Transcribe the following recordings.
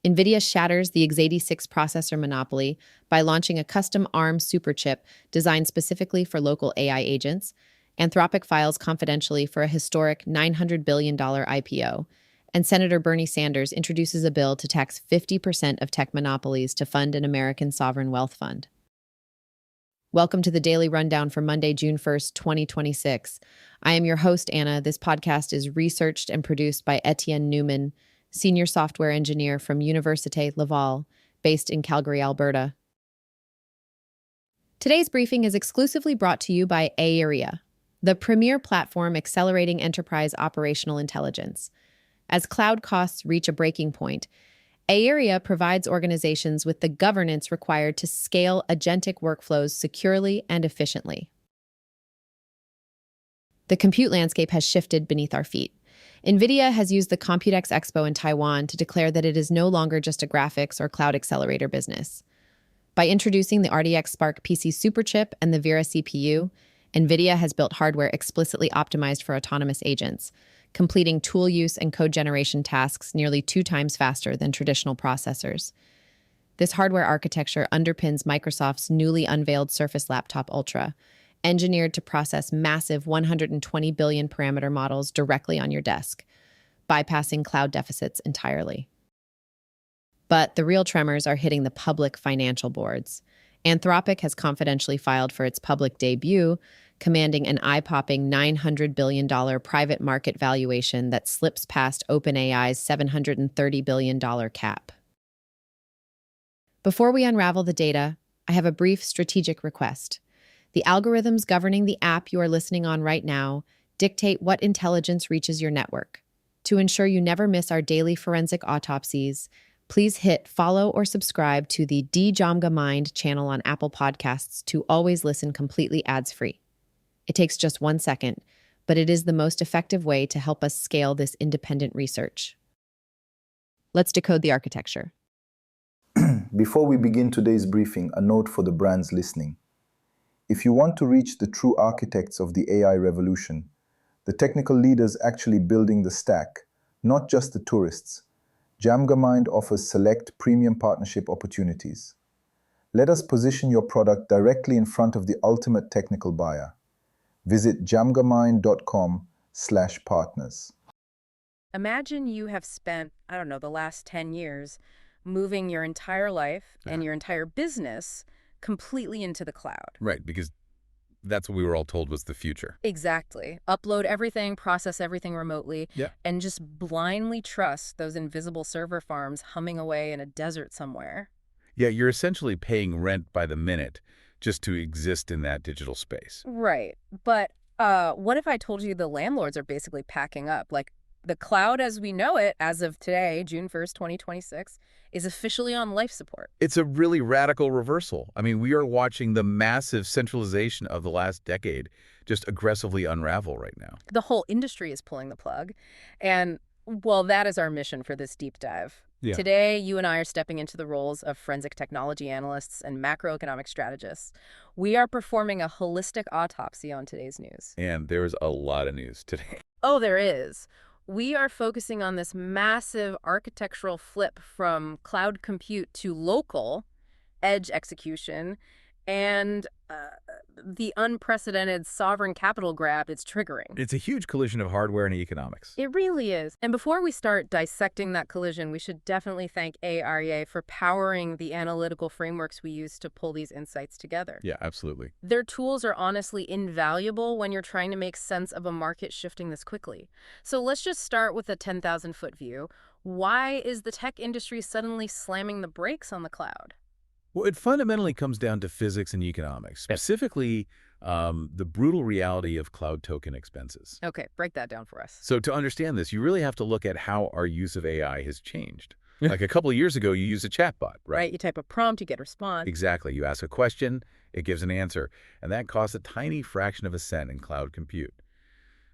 Nvidia shatters the x86 processor monopoly by launching a custom ARM superchip designed specifically for local AI agents. Anthropic files confidentially for a historic $900 billion IPO. And Senator Bernie Sanders introduces a bill to tax 50% of tech monopolies to fund an American sovereign wealth fund. Welcome to the Daily Rundown for Monday, June 1st, 2026. I am your host, Anna. This podcast is researched and produced by Etienne Newman, senior software engineer from Université Laval, based in Calgary, Alberta. Today's briefing is exclusively brought to you by ARIA, the premier platform accelerating enterprise operational intelligence. As cloud costs reach a breaking point, ARIA provides organizations with the governance required to scale agentic workflows securely and efficiently. The compute landscape has shifted beneath our feet. Nvidia has used the Computex Expo in Taiwan to declare that it is no longer just a graphics or cloud accelerator business. By introducing the RTX Spark PC superchip and the Vera CPU, Nvidia has built hardware explicitly optimized for autonomous agents, completing tool use and code generation tasks nearly 2 times faster than traditional processors. This hardware architecture underpins Microsoft's newly unveiled Surface Laptop Ultra, engineered to process massive 120 billion parameter models directly on your desk, bypassing cloud deficits entirely. But the real tremors are hitting the public financial boards. Anthropic has confidentially filed for its public debut, commanding an eye-popping $900 billion private market valuation that slips past OpenAI's $730 billion cap. Before we unravel the data, I have a brief strategic request. The algorithms governing the app you are listening on right now dictate what intelligence reaches your network. To ensure you never miss our daily forensic autopsies, please hit follow or subscribe to the DJAMGAMIND channel on Apple Podcasts to always listen completely ads-free. It takes just 1 second, but it is the most effective way to help us scale this independent research. Let's decode the architecture. Before we begin today's briefing, a note for the brands listening. If you want to reach the true architects of the AI revolution, the technical leaders actually building the stack, not just the tourists, DJAMGAMIND offers select premium partnership opportunities. Let us position your product directly in front of the ultimate technical buyer. Visit jamgamind.com/partners. Imagine you have spent, the last 10 years moving your entire life and your entire business completely into the cloud. Right, because that's what we were all told was the future. Exactly. Upload everything, process everything remotely, Yeah. and just blindly trust those invisible server farms humming away in a desert somewhere. Yeah, you're essentially paying rent by the minute just to exist in that digital space. Right. But what if I told you the landlords are basically packing up? Like, the cloud as we know it, as of today, June 1st, 2026, is officially on life support. It's a really radical reversal. I mean, we are watching the massive centralization of the last decade just aggressively unravel right now. The whole industry is pulling the plug. And, well, that is our mission for this deep dive. Yeah. Today, you and I are stepping into the roles of forensic technology analysts and macroeconomic strategists. We are performing a holistic autopsy on today's news. And there's a lot of news today. Oh, there is. We are focusing on this massive architectural flip from cloud compute to local edge execution and the unprecedented sovereign capital grab it's triggering. It's a huge collision of hardware and economics. It really is. And before we start dissecting that collision, we should definitely thank ARIA for powering the analytical frameworks we use to pull these insights together. Yeah, absolutely. Their tools are honestly invaluable when you're trying to make sense of a market shifting this quickly. So let's just start with a 10,000-foot view. Why is the tech industry suddenly slamming the brakes on the cloud? Well, it fundamentally comes down to physics and economics, specifically the brutal reality of cloud token expenses. Okay, break that down for us. So to understand this, you really have to look at how our use of AI has changed. Like a couple of years ago, you used a chatbot, right? Right, you type a prompt, you get a response. Exactly. You ask a question, it gives an answer, and that costs a tiny fraction of a cent in cloud compute.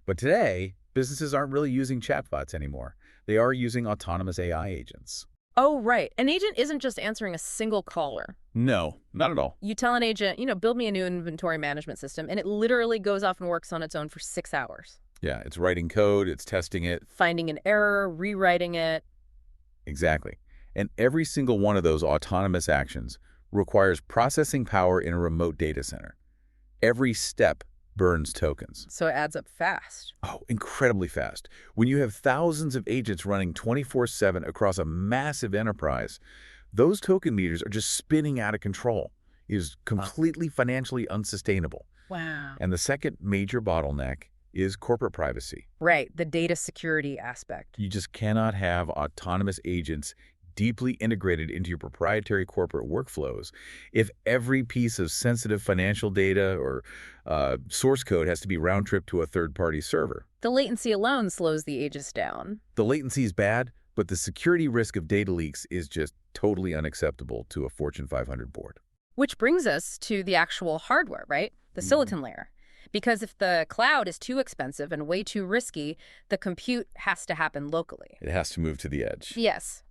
But today, businesses aren't really using chatbots anymore. They are using autonomous AI agents. Oh, right. An agent isn't just answering a single caller. No, not at all. You tell an agent, build me a new inventory management system, and it literally goes off and works on its own for 6 hours. Yeah, it's writing code, it's testing it. Finding an error, rewriting it. Exactly. And every single one of those autonomous actions requires processing power in a remote data center. Every step burns tokens. So it adds up fast. Oh, incredibly fast. When you have thousands of agents running 24/7 across a massive enterprise, those token meters are just spinning out of control. It is completely financially unsustainable. Wow. And the second major bottleneck is corporate privacy. Right, the data security aspect. You just cannot have autonomous agents deeply integrated into your proprietary corporate workflows if every piece of sensitive financial data or source code has to be round-tripped to a third-party server. The latency alone slows the agents down. The latency is bad, but the security risk of data leaks is just totally unacceptable to a Fortune 500 board. Which brings us to the actual hardware, right? The silicon layer. Because if the cloud is too expensive and way too risky, the compute has to happen locally. It has to move to the edge. Yes.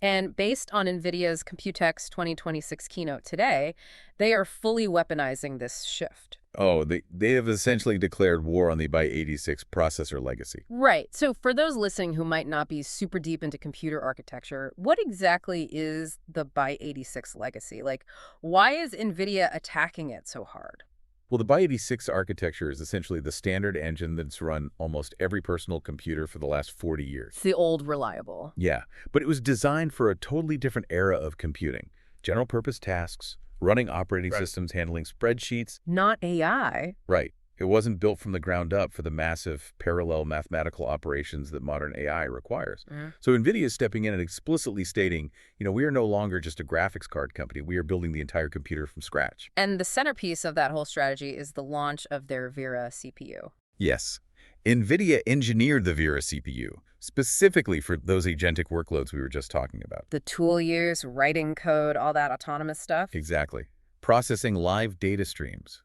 And based on Nvidia's Computex 2026 keynote today, they are fully weaponizing this shift. Oh, they have essentially declared war on the x86 processor legacy. Right. So for those listening who might not be super deep into computer architecture, what exactly is the x86 legacy? Like, why is Nvidia attacking it so hard? Well, the x86 architecture is essentially the standard engine that's run almost every personal computer for the last 40 years. It's the old reliable. Yeah, but it was designed for a totally different era of computing. General-purpose tasks, running operating systems, handling spreadsheets. Not AI. Right. It wasn't built from the ground up for the massive parallel mathematical operations that modern AI requires. So NVIDIA is stepping in and explicitly stating, we are no longer just a graphics card company. We are building the entire computer from scratch. And the centerpiece of that whole strategy is the launch of their Vera CPU. Yes. NVIDIA engineered the Vera CPU specifically for those agentic workloads we were just talking about. The tool use, writing code, all that autonomous stuff. Exactly. Processing live data streams.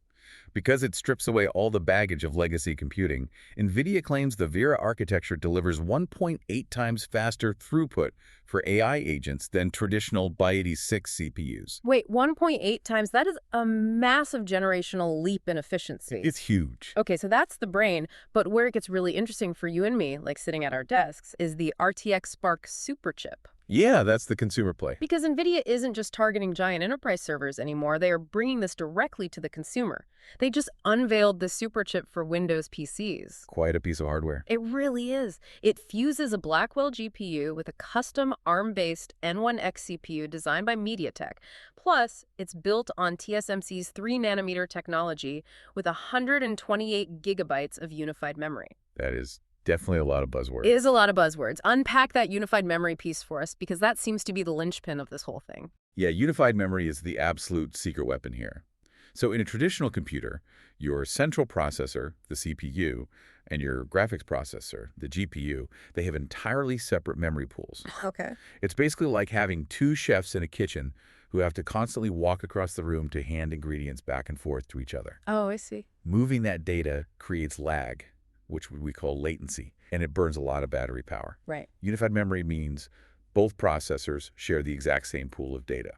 Because it strips away all the baggage of legacy computing, NVIDIA claims the Vera architecture delivers 1.8 times faster throughput for AI agents than traditional x86 CPUs. Wait, 1.8 times? That is a massive generational leap in efficiency. It's huge. Okay, so that's the brain, but where it gets really interesting for you and me, like sitting at our desks, is the RTX Spark superchip. Yeah, that's the consumer play. Because NVIDIA isn't just targeting giant enterprise servers anymore, they are bringing this directly to the consumer. They just unveiled the superchip for Windows PCs. Quite a piece of hardware. It really is. It fuses a Blackwell GPU with a custom ARM-based N1X CPU designed by MediaTek. Plus, it's built on TSMC's 3-nanometer technology with 128 gigabytes of unified memory. That is definitely a lot of buzzwords. It is a lot of buzzwords. Unpack that unified memory piece for us, because that seems to be the linchpin of this whole thing. Yeah, unified memory is the absolute secret weapon here. So in a traditional computer, your central processor, the CPU, and your graphics processor, the GPU, they have entirely separate memory pools. Okay. It's basically like having two chefs in a kitchen who have to constantly walk across the room to hand ingredients back and forth to each other. Oh, I see. Moving that data creates lag, which we call latency, and it burns a lot of battery power. Right. Unified memory means both processors share the exact same pool of data.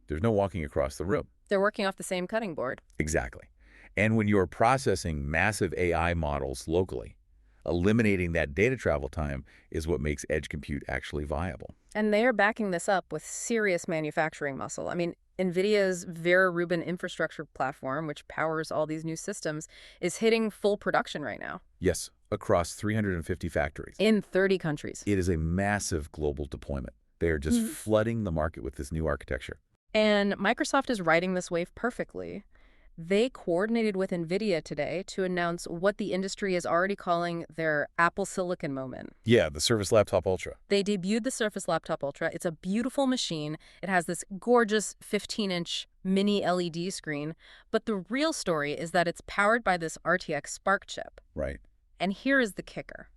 There's no walking across the room. They're working off the same cutting board. Exactly. And when you're processing massive AI models locally, eliminating that data travel time is what makes edge compute actually viable. And they are backing this up with serious manufacturing muscle. I mean, NVIDIA's Vera Rubin infrastructure platform, which powers all these new systems, is hitting full production right now. Yes, across 350 factories. In 30 countries. It is a massive global deployment. They are just flooding the market with this new architecture. And Microsoft is riding this wave perfectly. They coordinated with NVIDIA today to announce what the industry is already calling their Apple Silicon moment. Yeah, the Surface Laptop Ultra. They debuted the Surface Laptop Ultra. It's a beautiful machine. It has this gorgeous 15-inch mini LED screen. But the real story is that it's powered by this RTX Spark chip. Right. And here is the kicker.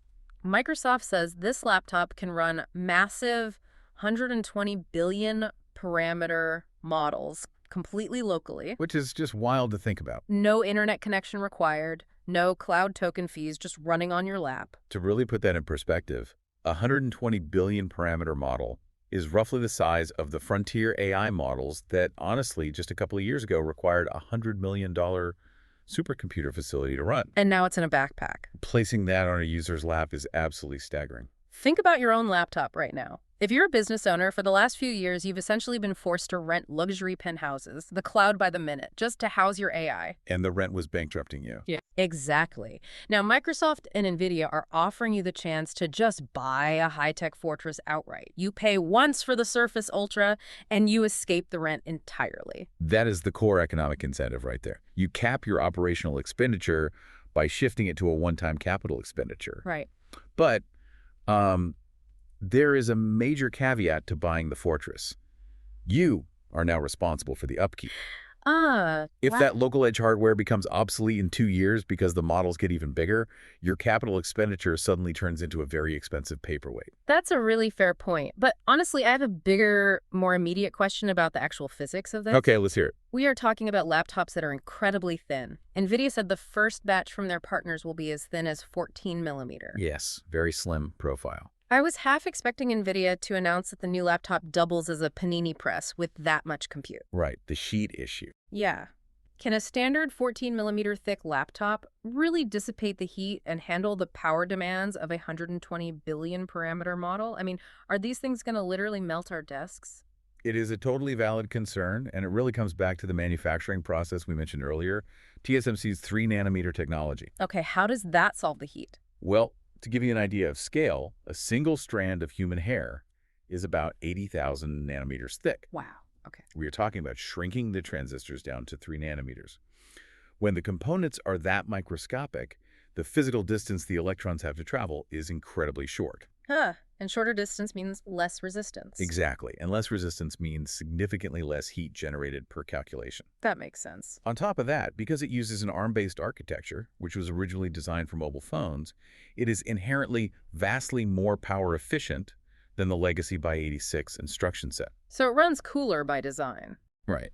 Microsoft says this laptop can run massive 120 billion parameter models completely locally. Which is just wild to think about. No internet connection required, no cloud token fees, just running on your lap. To really put that in perspective, a 120 billion parameter model is roughly the size of the frontier AI models that, honestly, just a couple of years ago required a $100 million supercomputer facility to run. And now it's in a backpack. Placing that on a user's lap is absolutely staggering. Think about your own laptop right now. If you're a business owner, for the last few years, you've essentially been forced to rent luxury penthouses, the cloud by the minute, just to house your AI. And the rent was bankrupting you. Yeah. Exactly. Now, Microsoft and Nvidia are offering you the chance to just buy a high-tech fortress outright. You pay once for the Surface Ultra, and you escape the rent entirely. That is the core economic incentive right there. You cap your operational expenditure by shifting it to a one-time capital expenditure. Right. But there is a major caveat to buying the fortress. You are now responsible for the upkeep. If that local edge hardware becomes obsolete in 2 years because the models get even bigger, your capital expenditure suddenly turns into a very expensive paperweight. That's a really fair point. But honestly, I have a bigger, more immediate question about the actual physics of this. Okay, let's hear it. We are talking about laptops that are incredibly thin. Nvidia said the first batch from their partners will be as thin as 14 millimeter. Yes, very slim profile. I was half expecting Nvidia to announce that the new laptop doubles as a panini press with that much compute. Right, the sheet issue. Yeah. Can a standard 14 millimeter thick laptop really dissipate the heat and handle the power demands of a 120 billion parameter model? I mean, are these things going to literally melt our desks? It is a totally valid concern, and it really comes back to the manufacturing process we mentioned earlier, TSMC's 3-nanometer technology. Okay, how does that solve the heat? Well, to give you an idea of scale, a single strand of human hair is about 80,000 nanometers thick. Wow. Okay. We are talking about shrinking the transistors down to 3 nanometers. When the components are that microscopic, the physical distance the electrons have to travel is incredibly short. And shorter distance means less resistance. Exactly. And less resistance means significantly less heat generated per calculation. That makes sense. On top of that, because it uses an ARM-based architecture, which was originally designed for mobile phones, it is inherently vastly more power efficient than the legacy x86 instruction set. So it runs cooler by design. Right.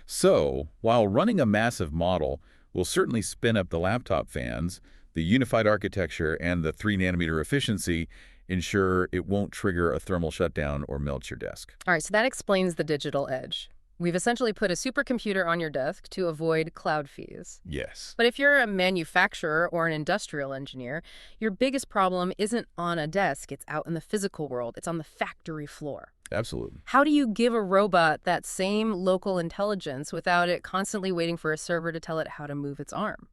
So, while running a massive model will certainly spin up the laptop fans, the unified architecture and the 3-nanometer efficiency ensure it won't trigger a thermal shutdown or melt your desk. All right, so that explains the digital edge. We've essentially put a supercomputer on your desk to avoid cloud fees. Yes. But if you're a manufacturer or an industrial engineer, your biggest problem isn't on a desk, it's out in the physical world. It's on the factory floor. Absolutely. How do you give a robot that same local intelligence without it constantly waiting for a server to tell it how to move its arm?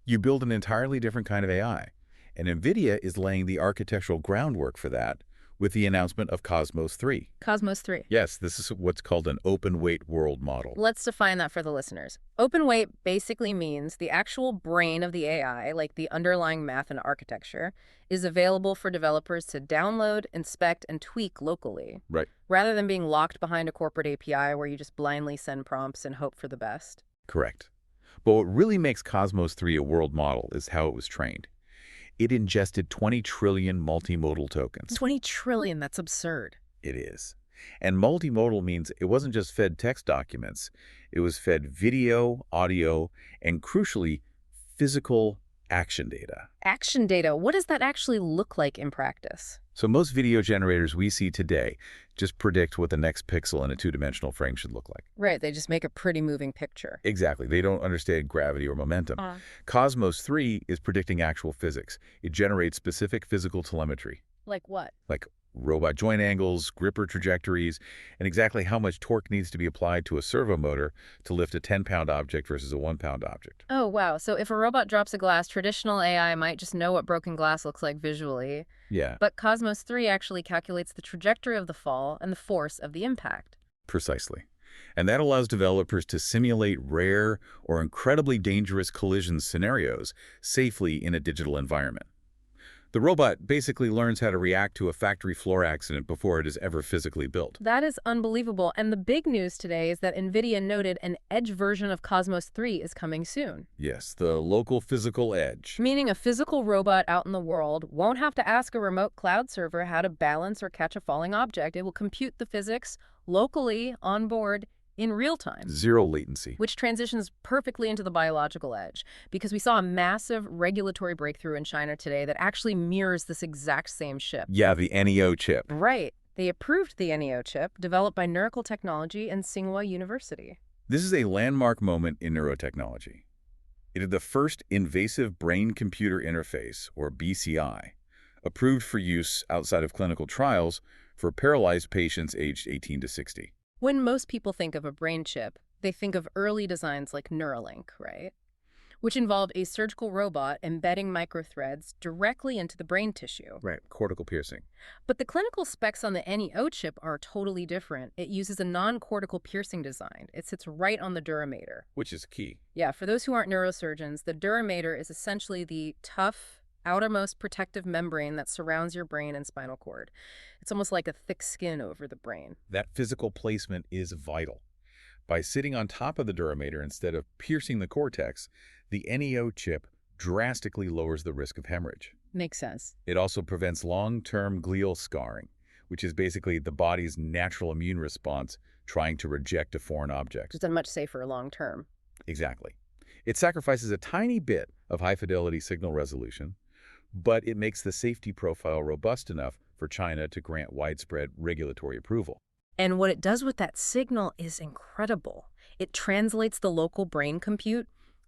You build an entirely different kind of AI. And Nvidia is laying the architectural groundwork for that with the announcement of Cosmos 3. Cosmos 3. Yes, this is what's called an open-weight world model. Let's define that for the listeners. Open weight basically means the actual brain of the AI, like the underlying math and architecture, is available for developers to download, inspect, and tweak locally. Right. Rather than being locked behind a corporate API where you just blindly send prompts and hope for the best. Correct. But what really makes Cosmos 3 a world model is how it was trained. It ingested 20 trillion multimodal tokens. 20 trillion, that's absurd. It is. And multimodal means it wasn't just fed text documents. It was fed video, audio, and crucially, physical action data. Action data, what does that actually look like in practice? So most video generators we see today just predict what the next pixel in a two-dimensional frame should look like. Right, they just make a pretty moving picture. Exactly. They don't understand gravity or momentum. Cosmos 3 is predicting actual physics. It generates specific physical telemetry. Like what? Like robot joint angles, gripper trajectories, and exactly how much torque needs to be applied to a servo motor to lift a 10-pound object versus a 1-pound object. Oh, wow. So if a robot drops a glass, traditional AI might just know what broken glass looks like visually. Yeah. But Cosmos 3 actually calculates the trajectory of the fall and the force of the impact. Precisely. And that allows developers to simulate rare or incredibly dangerous collision scenarios safely in a digital environment. The robot basically learns how to react to a factory floor accident before it is ever physically built. That is unbelievable. And the big news today is that Nvidia noted an edge version of Cosmos 3 is coming soon. Yes, the local physical edge. Meaning a physical robot out in the world won't have to ask a remote cloud server how to balance or catch a falling object. It will compute the physics locally on board in real time. Zero latency. Which transitions perfectly into the biological edge, because we saw a massive regulatory breakthrough in China today that actually mirrors this exact same chip. Yeah, the NEO chip. Right. They approved the NEO chip, developed by Nurcle Technology and Tsinghua University. This is a landmark moment in neurotechnology. It is the first invasive brain-computer interface, or BCI, approved for use outside of clinical trials for paralyzed patients aged 18 to 60. When most people think of a brain chip, they think of early designs like Neuralink, right? Which involved a surgical robot embedding microthreads directly into the brain tissue. Right, cortical piercing. But the clinical specs on the NEO chip are totally different. It uses a non-cortical piercing design. It sits right on the duramater. Which is key. Yeah, for those who aren't neurosurgeons, the duramater is essentially the tough, outermost protective membrane that surrounds your brain and spinal cord. It's almost like a thick skin over the brain. That physical placement is vital. By sitting on top of the duramater instead of piercing the cortex, the NEO chip drastically lowers the risk of hemorrhage. Makes sense. It also prevents long-term glial scarring, which is basically the body's natural immune response trying to reject a foreign object. Just much safer long term. Exactly. It sacrifices a tiny bit of high-fidelity signal resolution, but it makes the safety profile robust enough for China to grant widespread regulatory approval. And what it does with that signal is incredible. It translates the local brain compute,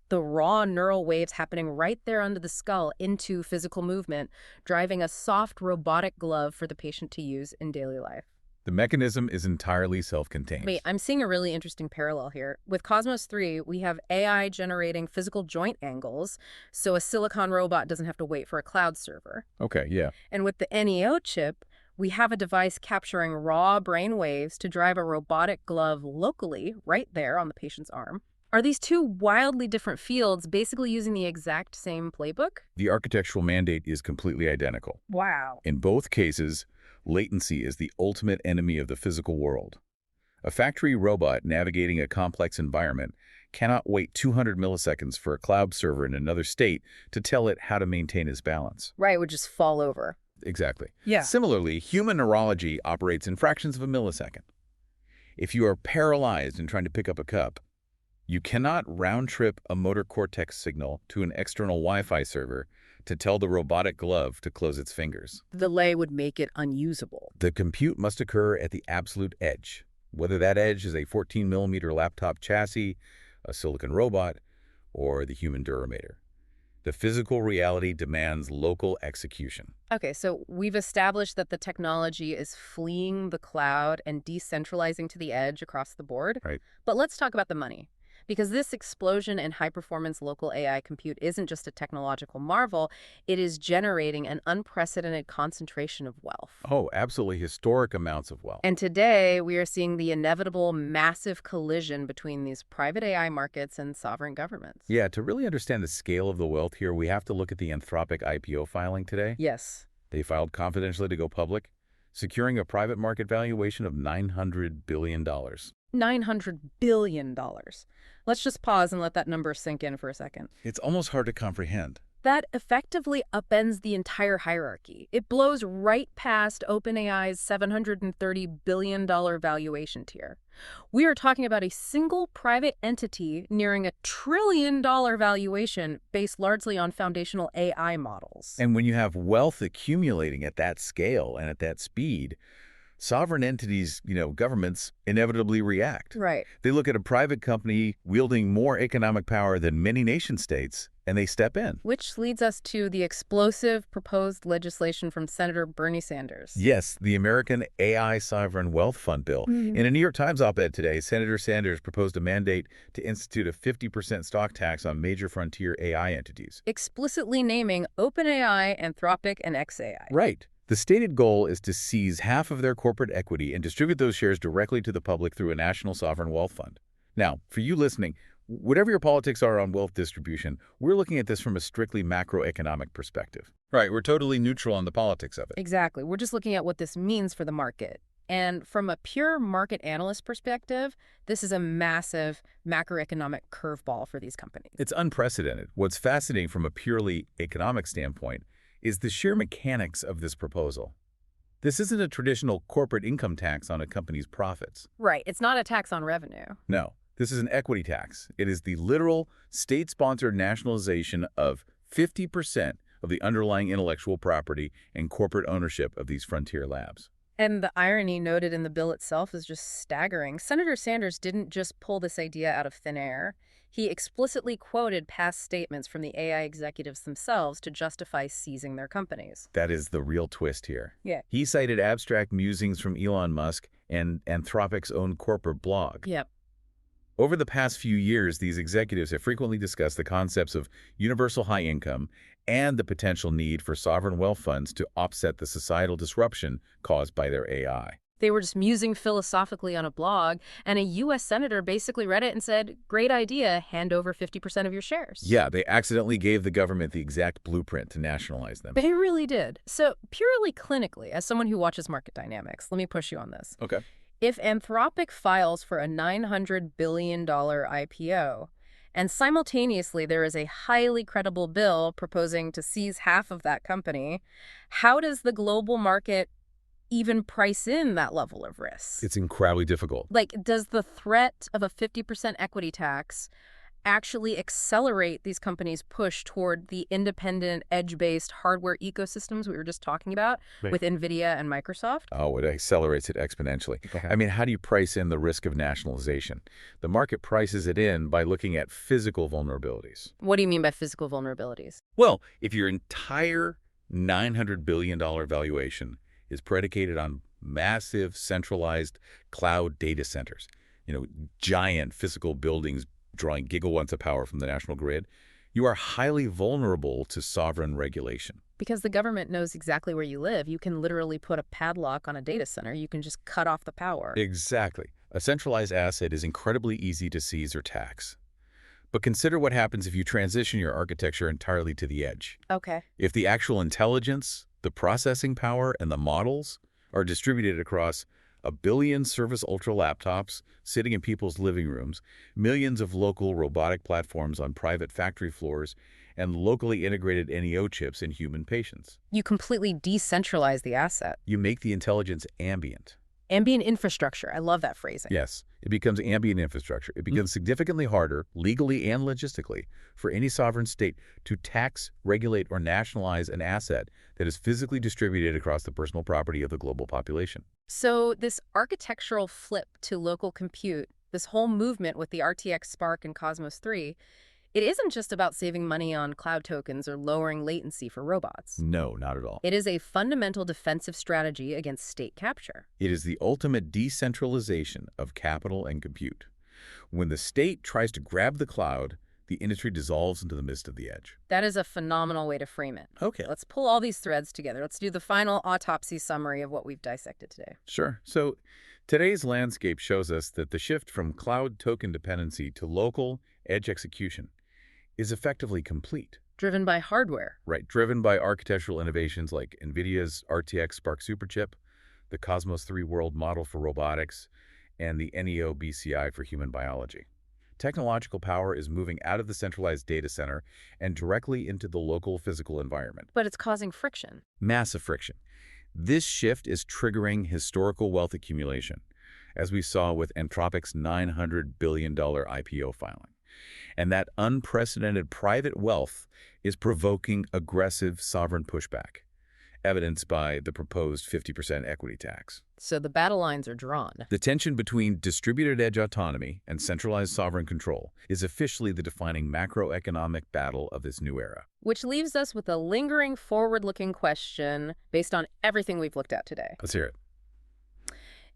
the raw neural waves happening right there under the skull, into physical movement, driving a soft robotic glove for the patient to use in daily life. The mechanism is entirely self-contained. Wait, I'm seeing a really interesting parallel here. With Cosmos 3, we have AI generating physical joint angles, so a silicon robot doesn't have to wait for a cloud server. Okay, yeah. And with the NEO chip, we have a device capturing raw brain waves to drive a robotic glove locally, right there on the patient's arm. Are these two wildly different fields basically using the exact same playbook? The architectural mandate is completely identical. Wow. In both cases, latency is the ultimate enemy of the physical world. A factory robot navigating a complex environment cannot wait 200 milliseconds for a cloud server in another state to tell it how to maintain its balance. Right, it would just fall over. Exactly. Yeah. Similarly, human neurology operates in fractions of a millisecond. If you are paralyzed and trying to pick up a cup, you cannot round-trip a motor cortex signal to an external Wi-Fi server to tell the robotic glove to close its fingers. The delay would make it unusable. The compute must occur at the absolute edge, whether that edge is a 14-millimeter laptop chassis, a silicon robot, or the human duramater. The physical reality demands local execution. Okay, so we've established that the technology is fleeing the cloud and decentralizing to the edge across the board. Right. But let's talk about the money. Because this explosion in high-performance local AI compute isn't just a technological marvel, it is generating an unprecedented concentration of wealth. Oh, absolutely historic amounts of wealth. And today, we are seeing the inevitable massive collision between these private AI markets and sovereign governments. Yeah, to really understand the scale of the wealth here, we have to look at the Anthropic IPO filing today. Yes. They filed confidentially to go public, securing a private market valuation of $900 billion. $900 billion. Let's just pause and let that number sink in for a second. It's almost hard to comprehend. That effectively upends the entire hierarchy. It blows right past OpenAI's $730 billion valuation tier. We are talking about a single private entity nearing $1 trillion valuation based largely on foundational AI models. And when you have wealth accumulating at that scale and at that speed, sovereign entities, governments, inevitably react. Right. They look at a private company wielding more economic power than many nation-states, and they step in. Which leads us to the explosive proposed legislation from Senator Bernie Sanders. Yes, the American AI Sovereign Wealth Fund bill. In a New York Times op-ed today, Senator Sanders proposed a mandate to institute a 50% stock tax on major frontier AI entities. Explicitly naming OpenAI, Anthropic, and xAI. Right. The stated goal is to seize half of their corporate equity and distribute those shares directly to the public through a national sovereign wealth fund. Now, for you listening, whatever your politics are on wealth distribution, we're looking at this from a strictly macroeconomic perspective. Right, we're totally neutral on the politics of it. Exactly. We're just looking at what this means for the market. And from a pure market analyst perspective, this is a massive macroeconomic curveball for these companies. It's unprecedented. What's fascinating from a purely economic standpoint is the sheer mechanics of this proposal. This isn't a traditional corporate income tax on a company's profits. Right. It's not a tax on revenue. No, this is an equity tax. It is the literal state-sponsored nationalization of 50% of the underlying intellectual property and corporate ownership of these frontier labs. And the irony noted in the bill itself is just staggering. Senator Sanders didn't just pull this idea out of thin air. He explicitly quoted past statements from the AI executives themselves to justify seizing their companies. That is the real twist here. Yeah. He cited abstract musings from Elon Musk and Anthropic's own corporate blog. Yep. Over the past few years, these executives have frequently discussed the concepts of universal high income and the potential need for sovereign wealth funds to offset the societal disruption caused by their AI. They were just musing philosophically on a blog, and a U.S. senator basically read it and said, great idea, hand over 50% of your shares. Yeah, they accidentally gave the government the exact blueprint to nationalize them. They really did. So purely clinically, as someone who watches market dynamics, let me push you on this. Okay. If Anthropic files for a $900 billion IPO, and simultaneously there is a highly credible bill proposing to seize half of that company, how does the global market even price in that level of risk? It's incredibly difficult. Like, does the threat of a 50% equity tax actually accelerate these companies' push toward the independent, edge-based hardware ecosystems we were just talking about with Nvidia and Microsoft? Oh, it accelerates it exponentially. Okay. I mean, how do you price in the risk of nationalization? The market prices it in by looking at physical vulnerabilities. What do you mean by physical vulnerabilities? Well, if your entire $900 billion valuation is predicated on massive centralized cloud data centers, giant physical buildings drawing gigawatts of power from the national grid, you are highly vulnerable to sovereign regulation. Because the government knows exactly where you live. You can literally put a padlock on a data center. You can just cut off the power. Exactly. A centralized asset is incredibly easy to seize or tax. But consider what happens if you transition your architecture entirely to the edge. Okay. If the actual intelligence, the processing power, and the models are distributed across 1 billion Surface Ultra laptops sitting in people's living rooms, millions of local robotic platforms on private factory floors, and locally integrated NEO chips in human patients. You completely decentralize the asset. You make the intelligence ambient. Ambient infrastructure. I love that phrasing. Yes, it becomes ambient infrastructure. It becomes significantly harder, legally and logistically, for any sovereign state to tax, regulate, or nationalize an asset that is physically distributed across the personal property of the global population. So this architectural flip to local compute, this whole movement with the RTX Spark and Cosmos 3, it isn't just about saving money on cloud tokens or lowering latency for robots. No, not at all. It is a fundamental defensive strategy against state capture. It is the ultimate decentralization of capital and compute. When the state tries to grab the cloud, the industry dissolves into the mist of the edge. That is a phenomenal way to frame it. Okay. Let's pull all these threads together. Let's do the final autopsy summary of what we've dissected today. Sure. So today's landscape shows us that the shift from cloud token dependency to local edge execution is effectively complete. Driven by hardware. Right, driven by architectural innovations like Nvidia's RTX Spark superchip, the Cosmos 3 world model for robotics, and the NEO BCI for human biology. Technological power is moving out of the centralized data center and directly into the local physical environment. But it's causing friction. Massive friction. This shift is triggering historical wealth accumulation, as we saw with Anthropic's $900 billion IPO filing. And that unprecedented private wealth is provoking aggressive sovereign pushback, evidenced by the proposed 50% equity tax. So the battle lines are drawn. The tension between distributed edge autonomy and centralized sovereign control is officially the defining macroeconomic battle of this new era. Which leaves us with a lingering forward-looking question based on everything we've looked at today. Let's hear it.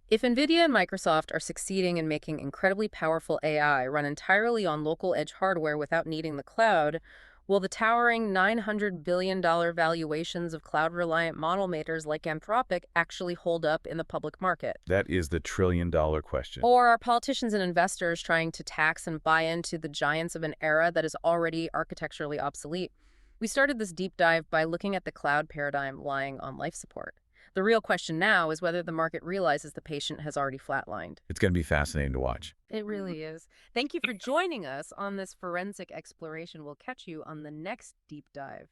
If Nvidia and Microsoft are succeeding in making incredibly powerful AI run entirely on local edge hardware without needing the cloud, will the towering $900 billion valuations of cloud-reliant model makers like Anthropic actually hold up in the public market? That is the trillion-dollar question. Or are politicians and investors trying to tax and buy into the giants of an era that is already architecturally obsolete? We started this deep dive by looking at the cloud paradigm lying on life support. The real question now is whether the market realizes the patient has already flatlined. It's going to be fascinating to watch. It really is. Thank you for joining us on this forensic exploration. We'll catch you on the next deep dive.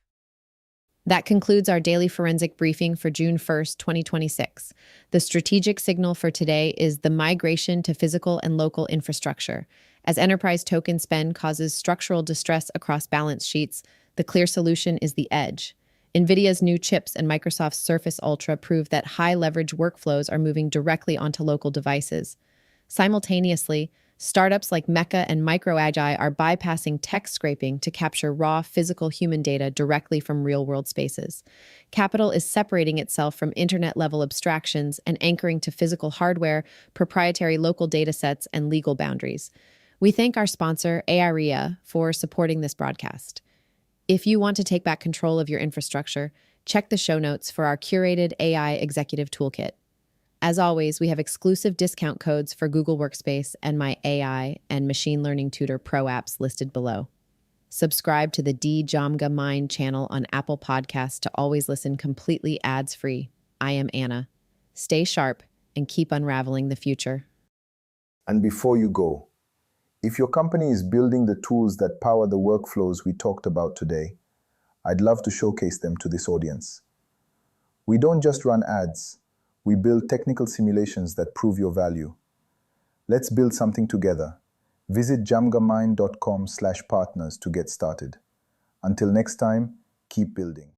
That concludes our daily forensic briefing for June 1st, 2026. The strategic signal for today is the migration to physical and local infrastructure. As enterprise token spend causes structural distress across balance sheets, the clear solution is the edge. Nvidia's new chips and Microsoft's Surface Ultra prove that high-leverage workflows are moving directly onto local devices. Simultaneously, startups like Mecha and MicroAgi are bypassing tech scraping to capture raw physical human data directly from real-world spaces. Capital is separating itself from internet-level abstractions and anchoring to physical hardware, proprietary local datasets, and legal boundaries. We thank our sponsor, ARIA, for supporting this broadcast. If you want to take back control of your infrastructure, check the show notes for our curated AI Executive Toolkit. As always, we have exclusive discount codes for Google Workspace and my AI and Machine Learning Tutor Pro apps listed below. Subscribe to the DJAMGAMIND channel on Apple Podcasts to always listen completely ads-free. I am Anna. Stay sharp and keep unraveling the future. And before you go, if your company is building the tools that power the workflows we talked about today, I'd love to showcase them to this audience. We don't just run ads, we build technical simulations that prove your value. Let's build something together. Visit jamgamind.com/partners to get started. Until next time, keep building.